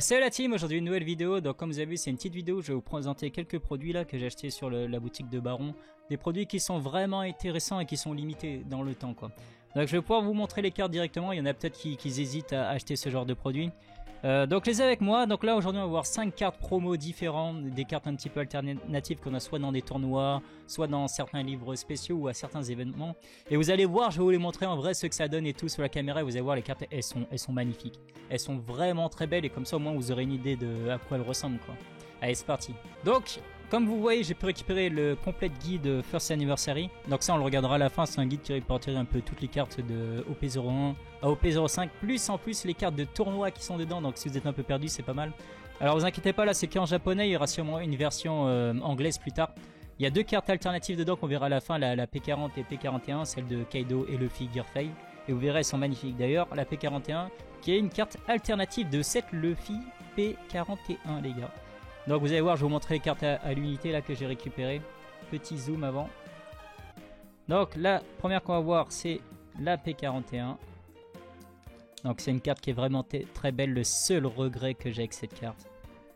Salut la team, aujourd'hui une nouvelle vidéo. Donc comme vous avez vu, c'est une petite vidéo où je vais vous présenter quelques produits là que j'ai achetés sur la boutique de Baron. Des produits qui sont vraiment intéressants et qui sont limités dans le temps quoi. Donc je vais pouvoir vous montrer les cartes directement. Il y en a peut-être qui hésitent à acheter ce genre de produits. Donc les ai avec moi. Donc là aujourd'hui on va voir 5 cartes promo différentes, des cartes un petit peu alternatives qu'on a soit dans des tournois, soit dans certains livres spéciaux ou à certains événements. Et vous allez voir, je vais vous les montrer en vrai ce que ça donne et tout sur la caméra. Et vous allez voir les cartes, elles sont magnifiques. Elles sont vraiment très belles et comme ça au moins vous aurez une idée de à quoi elles ressemblent quoi. Allez c'est parti. Donc comme vous voyez, j'ai pu récupérer le complete guide First Anniversary. Donc ça on le regardera à la fin, c'est un guide qui répertorie un peu toutes les cartes de OP01 à OP05, plus en plus les cartes de tournoi qui sont dedans, donc si vous êtes un peu perdu c'est pas mal. Alors vous inquiétez pas, là c'est qu'en japonais, il y aura sûrement une version anglaise plus tard. Il y a deux cartes alternatives dedans qu'on verra à la fin, la P40 et P41, celle de Kaido et Luffy Gear 5. Et vous verrez, elles sont magnifiques. D'ailleurs, la P41 qui est une carte alternative de cette Luffy P41 les gars. Donc vous allez voir, je vais vous montrer les cartes à l'unité là que j'ai récupérées. Petit zoom avant. Donc la première qu'on va voir c'est la P41. Donc c'est une carte qui est vraiment très belle. Le seul regret que j'ai avec cette carte,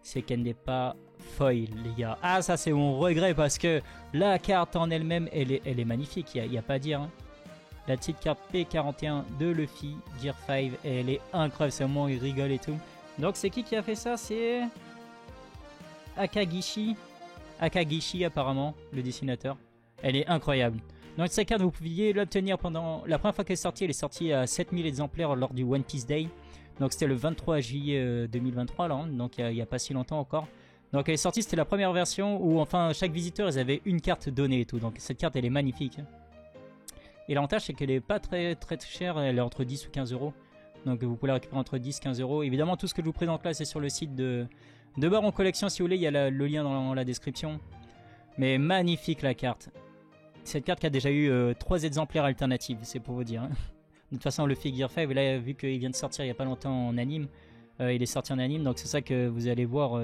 c'est qu'elle n'est pas foil les gars. Ah ça c'est mon regret parce que la carte en elle-même elle est magnifique, il n'y a pas à dire. Hein. La petite carte P41 de Luffy Gear 5, elle est incroyable, c'est au moment où il rigole et tout. Donc c'est qui a fait ça? C'est Akagishi apparemment, le dessinateur. Elle est incroyable. Donc cette carte vous pouviez l'obtenir pendant... La première fois qu'elle est sortie, elle est sortie à 7000 exemplaires lors du One Piece Day. Donc c'était le 23 juillet 2023 là, hein, donc il n'y a pas si longtemps encore. Donc elle est sortie, c'était la première version où enfin chaque visiteur ils avaient une carte donnée et tout. Donc cette carte elle est magnifique. Et l'avantage c'est qu'elle est pas très chère, elle est entre 10 ou 15 euros. Donc vous pouvez la récupérer entre 10 et 15 euros. Évidemment tout ce que je vous présente là c'est sur le site de Baron Collection si vous voulez, il y a le lien dans la description. Mais magnifique la carte. Cette carte qui a déjà eu 3 exemplaires alternatifs, c'est pour vous dire. Hein. De toute façon le Figure 5, là vu qu'il vient de sortir il n'y a pas longtemps en anime, il est sorti en anime, donc c'est ça que vous allez voir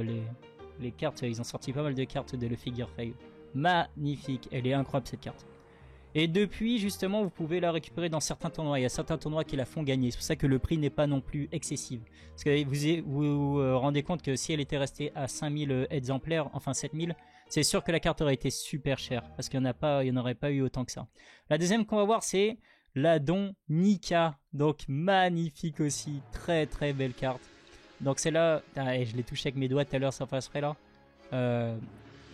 les cartes, ils ont sorti pas mal de cartes de le Figure 5. Magnifique, elle est incroyable cette carte. Et depuis justement vous pouvez la récupérer dans certains tournois, il y a certains tournois qui la font gagner, c'est pour ça que le prix n'est pas non plus excessif. Parce que vous rendez compte que si elle était restée à 5000 exemplaires, enfin 7000, c'est sûr que la carte aurait été super chère, parce qu'il n'y en aurait pas eu autant que ça. La deuxième qu'on va voir c'est la Don Nika, donc magnifique aussi, très belle carte. Donc celle-là, je l'ai touché avec mes doigts tout à l'heure, ça passerait là.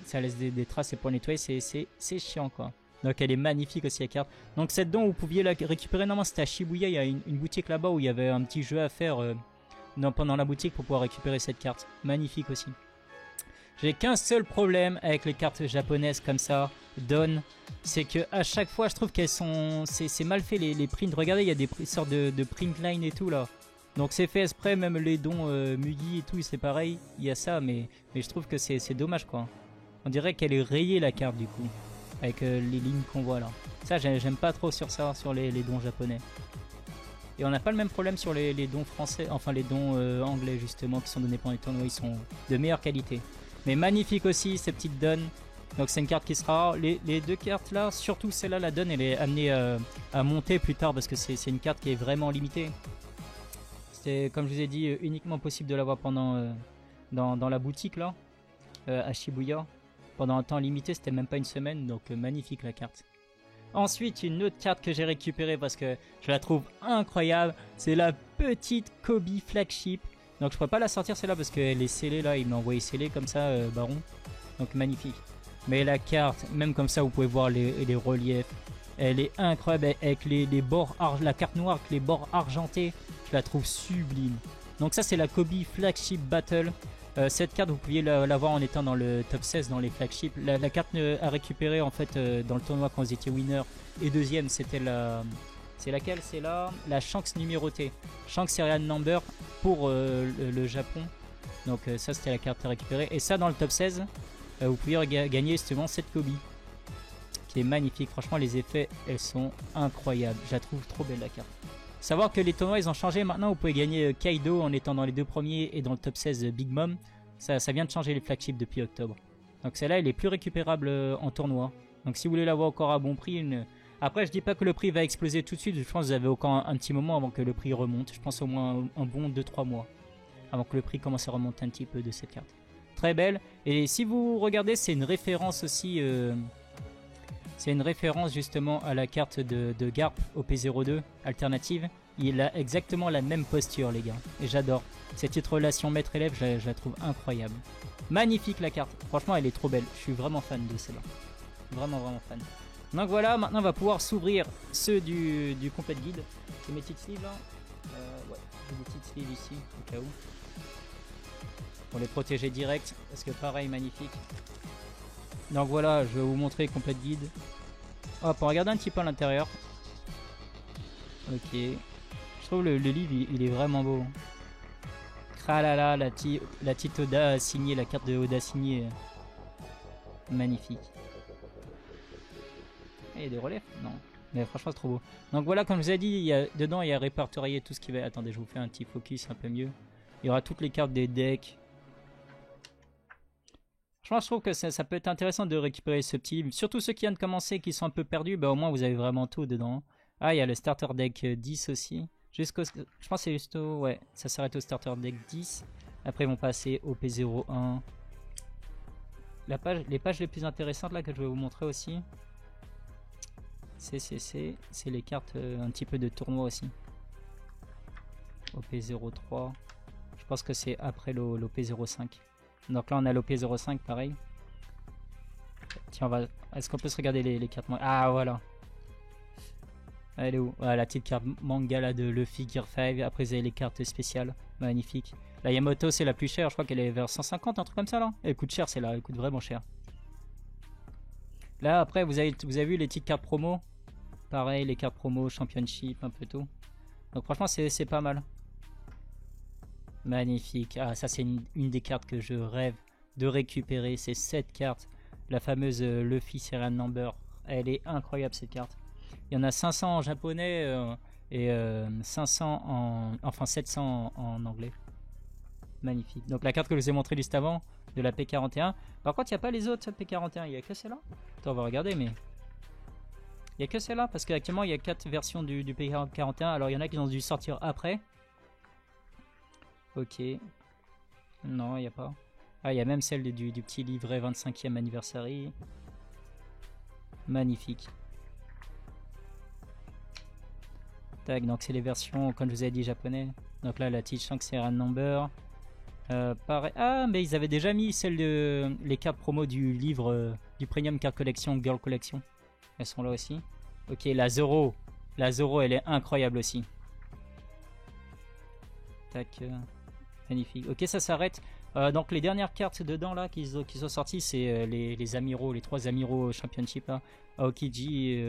Ça laisse des traces et pour nettoyer c'est chiant quoi. Donc elle est magnifique aussi la carte. Donc cette don vous pouviez la récupérer, normalement c'était à Shibuya, il y a une boutique là-bas où il y avait un petit jeu à faire pendant la boutique pour pouvoir récupérer cette carte. Magnifique aussi. J'ai qu'un seul problème avec les cartes japonaises comme ça, Don, c'est que à chaque fois je trouve qu'elles sont... C'est mal fait les prints. Regardez, il y a des sortes de print line et tout là. Donc c'est fait exprès, même les dons Mugi et tout, c'est pareil, il y a ça, mais je trouve que c'est dommage quoi. On dirait qu'elle est rayée la carte du coup, avec les lignes qu'on voit là. Ça j'aime pas trop sur ça, sur les dons japonais. Et on n'a pas le même problème sur les dons français, enfin les dons anglais justement, qui sont donnés pendant les tournois, ils sont de meilleure qualité. Mais magnifique aussi ces petites donnes. Donc c'est une carte qui sera rare. Les deux cartes là, surtout celle-là, la donne, elle est amenée à monter plus tard parce que c'est une carte qui est vraiment limitée. C'est comme je vous ai dit uniquement possible de l'avoir pendant dans la boutique là à Shibuya. Pendant un temps limité, c'était même pas une semaine, donc magnifique la carte. Ensuite, une autre carte que j'ai récupérée parce que je la trouve incroyable, c'est la petite Kobe Flagship. Donc je pourrais pas la sortir celle-là parce qu'elle est scellée là, il m'a envoyé scellée comme ça, Baron. Donc magnifique. Mais la carte, même comme ça, vous pouvez voir les reliefs. Elle est incroyable avec les bords, la carte noire avec les bords argentés. Je la trouve sublime. Donc ça c'est la Kobe Flagship Battle. Cette carte vous pouviez l'avoir en étant dans le top 16 dans les flagships. La carte à récupérer en fait dans le tournoi quand vous étiez winner et deuxième, c'était la... C'est laquelle? C'est la Shanks numérotée. Shanks Serial Number pour le Japon. Donc ça c'était la carte à récupérer. Et ça dans le top 16, vous pouviez gagner justement cette Kobe. Qui est magnifique. Franchement les effets, elles sont incroyables. Je la trouve trop belle la carte. Savoir que les tournois ils ont changé. Maintenant vous pouvez gagner Kaido en étant dans les deux premiers et dans le top 16 Big Mom. Ça vient de changer les flagships depuis octobre. Donc celle-là, elle est plus récupérable en tournoi. Donc si vous voulez l'avoir encore à bon prix, après je dis pas que le prix va exploser tout de suite. Je pense que vous avez encore un petit moment avant que le prix remonte. Je pense au moins un bon 2-3 mois avant que le prix commence à remonter un petit peu de cette carte. Très belle. Et si vous regardez, c'est une référence aussi... c'est une référence justement à la carte de Garp OP02 alternative. Il a exactement la même posture, les gars. Et j'adore. Cette petite relation maître-élève, je la trouve incroyable. Magnifique la carte. Franchement, elle est trop belle. Je suis vraiment fan de celle-là. Vraiment, vraiment fan. Donc voilà, maintenant on va pouvoir s'ouvrir ceux du complete guide. C'est mes petites sleeves là. Ouais, j'ai des petites sleeves ici, au cas où. Pour les protéger direct. Parce que pareil, magnifique. Donc voilà, je vais vous montrer complete guide. Hop, on regarde un petit peu à l'intérieur. Ok. Je trouve le livre, il est vraiment beau. Kralala, la petite Oda signée, la carte de Oda signée. Magnifique. Il y a des reliefs? Non. Mais franchement, c'est trop beau. Donc voilà, comme je vous ai dit, dedans, il y a répertorié tout ce qui va... Attendez, je vous fais un petit focus un peu mieux. Il y aura toutes les cartes des decks. Franchement, je trouve que ça peut être intéressant de récupérer ce petit livre. Surtout ceux qui viennent de commencer, qui sont un peu perdus, bah, au moins vous avez vraiment tout dedans. Ah, il y a le starter deck 10 aussi. Je pense que c'est juste au... Ouais, ça s'arrête au starter deck 10. Après, ils vont passer au P01. Les pages les plus intéressantes là que je vais vous montrer aussi. C'est les cartes un petit peu de tournoi aussi. OP03. Je pense que c'est après l'OP05. Donc là on a l'OP05 pareil. Tiens, est-ce qu'on peut se regarder les cartes? Ah voilà. Elle est où? Ah, la petite carte manga là de Luffy Gear 5. Après vous avez les cartes spéciales. Magnifique. La Yamato c'est la plus chère. Je crois qu'elle est vers 150, un truc comme ça là. Elle coûte cher celle-là. Elle coûte vraiment cher. Là après vous avez vu les petites cartes promo. Pareil, les cartes promo, championship, un peu tout. Donc franchement, c'est pas mal. Magnifique. Ah, ça c'est une des cartes que je rêve de récupérer. C'est cette carte. La fameuse Luffy Serial Number. Elle est incroyable cette carte. Il y en a 500 en japonais et 500 en... Enfin 700 en anglais. Magnifique. Donc la carte que je vous ai montrée juste avant, de la P41. Par contre, il n'y a pas les autres P41. Il n'y a que celle-là. Attends, on va regarder, mais... Il n'y a que celle-là, parce qu'actuellement il y a 4 versions du P41. Alors il y en a qui ont dû sortir après. Ok. Non, il n'y a pas. Ah, il y a même celle du petit livret 25e anniversary. Magnifique. Tac, donc c'est les versions, comme je vous ai dit, japonais. Donc là, la T-Shank Serial Number. Pareil. Ah, mais ils avaient déjà mis les cartes promo du livre du Premium Card Collection, Girl Collection. Elles sont là aussi. Ok, la Zoro. La Zoro, elle est incroyable aussi. Tac. Magnifique. Ok, ça s'arrête. Donc les dernières cartes dedans là qui sont sorties, c'est les amiraux, les 3 amiraux championship là. Aokiji,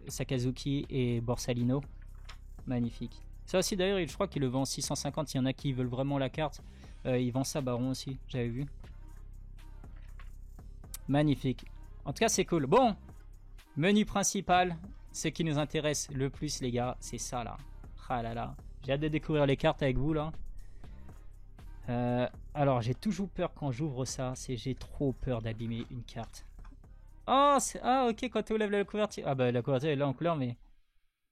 Sakazuki et Borsalino. Magnifique. Ça aussi d'ailleurs, je crois qu'il le vend 650. Il y en a qui veulent vraiment la carte. Il vend ça Baron aussi, j'avais vu. Magnifique. En tout cas, c'est cool. Bon. Menu principal, ce qui nous intéresse le plus les gars, c'est ça là. Ah là là, j'ai hâte de découvrir les cartes avec vous là. Alors j'ai toujours peur quand j'ouvre ça, j'ai trop peur d'abîmer une carte. Oh, ok, quand tu lèves la couverture. Ah bah la couverture est là en couleur, mais...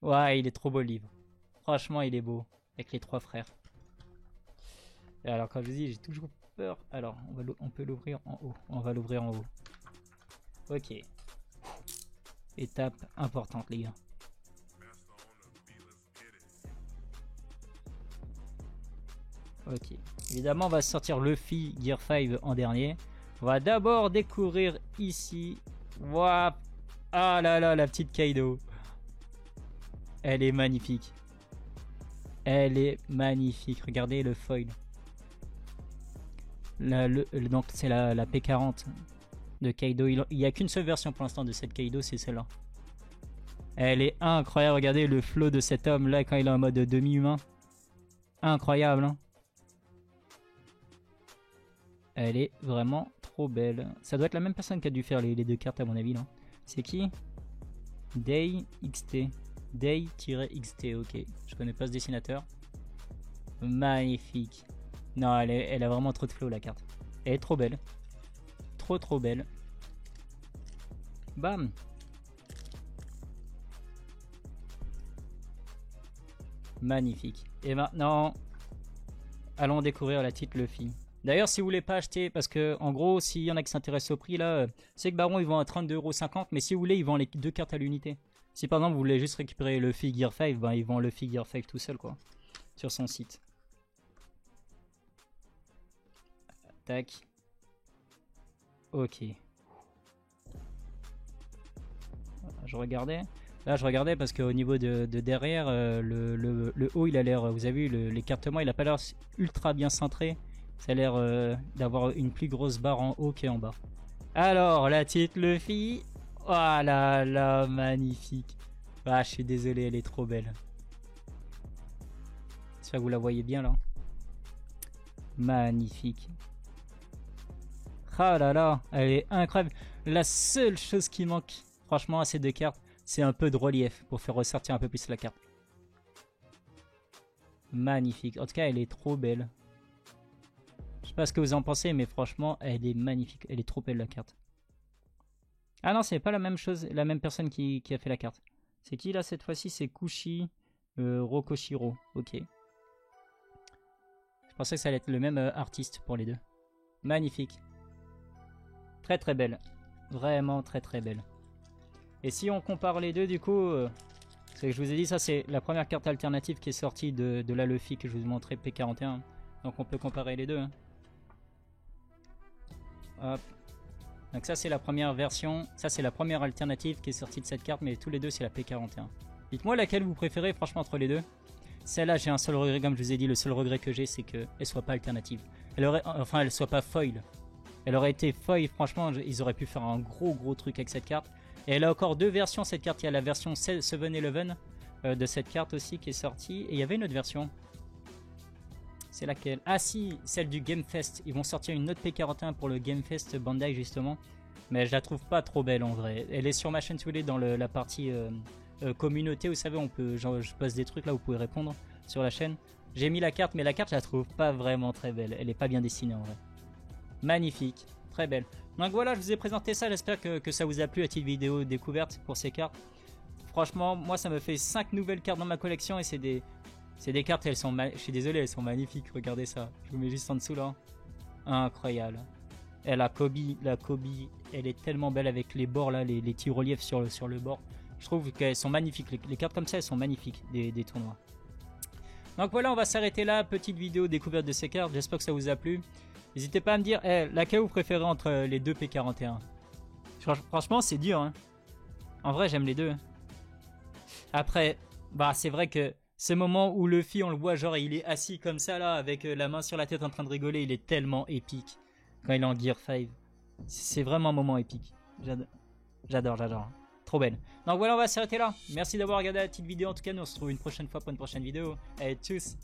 Ouais, il est trop beau le livre. Franchement, il est beau, avec les 3 frères. Et alors quand je vous dis, j'ai toujours peur. Alors, on peut l'ouvrir en haut. On va l'ouvrir en haut. Ok. Étape importante les gars. Ok. Évidemment on va sortir Luffy Gear 5 en dernier. On va d'abord découvrir ici. Waouh. Ah là là, la petite Kaido. Elle est magnifique. Elle est magnifique. Regardez le foil. Donc c'est la P40 de Kaido. Il n'y a qu'une seule version pour l'instant de cette Kaido, c'est celle-là. Elle est incroyable. Regardez le flow de cet homme là quand il est en mode demi-humain. Incroyable, hein. Elle est vraiment trop belle. Ça doit être la même personne qui a dû faire les 2 cartes à mon avis là. C'est qui? Day XT. Day-XT, ok. Je connais pas ce dessinateur. Magnifique. Non, elle a vraiment trop de flow la carte. Elle est trop belle. Trop belle. Bam. Magnifique. Et maintenant, allons découvrir la petite Luffy. D'ailleurs, si vous voulez pas acheter, parce que en gros, s'il y en a qui s'intéressent au prix, là, c'est que Baron, ils vont à 32,50 €, mais si vous voulez, ils vendent les 2 cartes à l'unité. Si par exemple, vous voulez juste récupérer Luffy Gear 5, ben, ils vendent Luffy Gear 5 tout seul, quoi, sur son site. Tac. Ok. Je regardais. Là, je regardais parce qu'au niveau de derrière, le haut, il a l'air, vous avez vu, l'écartement, il a pas l'air ultra bien cintré. Ça a l'air d'avoir une plus grosse barre en haut qu'en bas. Alors, la petite Luffy. Oh là là, magnifique. Ah, je suis désolé, elle est trop belle. J'espère que vous la voyez bien là. Magnifique. Ah là là, elle est incroyable. La seule chose qui manque, franchement, à ces deux cartes, c'est un peu de relief pour faire ressortir un peu plus la carte. Magnifique. En tout cas, elle est trop belle. Je sais pas ce que vous en pensez, mais franchement, elle est magnifique. Elle est trop belle la carte. Ah non, c'est pas la même chose, la même personne qui a fait la carte. C'est qui là cette fois-ci? C'est Kushi Rokoshiro. Ok. Je pensais que ça allait être le même artiste pour les deux. Magnifique. Très belle. Vraiment très belle. Et si on compare les deux, du coup, c'est que je vous ai dit, ça c'est la première carte alternative qui est sortie de la Luffy que je vous ai montré, P41. Donc on peut comparer les deux. Hein. Hop. Donc ça c'est la première version, ça c'est la première alternative qui est sortie de cette carte, mais tous les deux c'est la P41. Dites-moi laquelle vous préférez franchement entre les deux. Celle-là j'ai un seul regret, comme je vous ai dit, le seul regret que j'ai c'est qu'elle soit pas alternative. Elle soit pas foil. Elle aurait été foil, franchement ils auraient pu faire un gros truc avec cette carte. Et elle a encore deux versions cette carte, il y a la version 7-11 de cette carte aussi qui est sortie. Et il y avait une autre version. C'est laquelle? Ah si, celle du Game Fest. Ils vont sortir une autre P41 pour le Game Fest Bandai justement. Mais je la trouve pas trop belle en vrai. Elle est sur ma chaîne tous les dans la partie communauté. Vous savez, on peut, genre, je poste des trucs là, vous pouvez répondre sur la chaîne. J'ai mis la carte, mais la carte je la trouve pas vraiment très belle. Elle est pas bien dessinée en vrai. Magnifique, très belle. Donc voilà, je vous ai présenté ça. J'espère que ça vous a plu, la petite vidéo découverte pour ces cartes. Franchement, moi ça me fait 5 nouvelles cartes dans ma collection et c'est des cartes, elles sont, je suis désolé, elles sont magnifiques, regardez ça. Je vous mets juste en dessous là. Incroyable. Et la Kobe, elle est tellement belle avec les bords là, les petits reliefs sur le bord. Je trouve qu'elles sont magnifiques, les cartes comme ça, elles sont magnifiques des tournois. Donc voilà, on va s'arrêter là, petite vidéo découverte de ces cartes, j'espère que ça vous a plu. N'hésitez pas à me dire, laquelle vous préférez entre les deux P41. Franchement, c'est dur, hein. En vrai, j'aime les deux. Après, bah c'est vrai que ce moment où Luffy, on le voit, genre il est assis comme ça là, avec la main sur la tête en train de rigoler, il est tellement épique. Quand il est en Gear 5. C'est vraiment un moment épique. J'adore. Trop belle. Donc voilà, on va s'arrêter là. Merci d'avoir regardé la petite vidéo. En tout cas, nous on se retrouve une prochaine fois pour une prochaine vidéo. Allez, tchuss.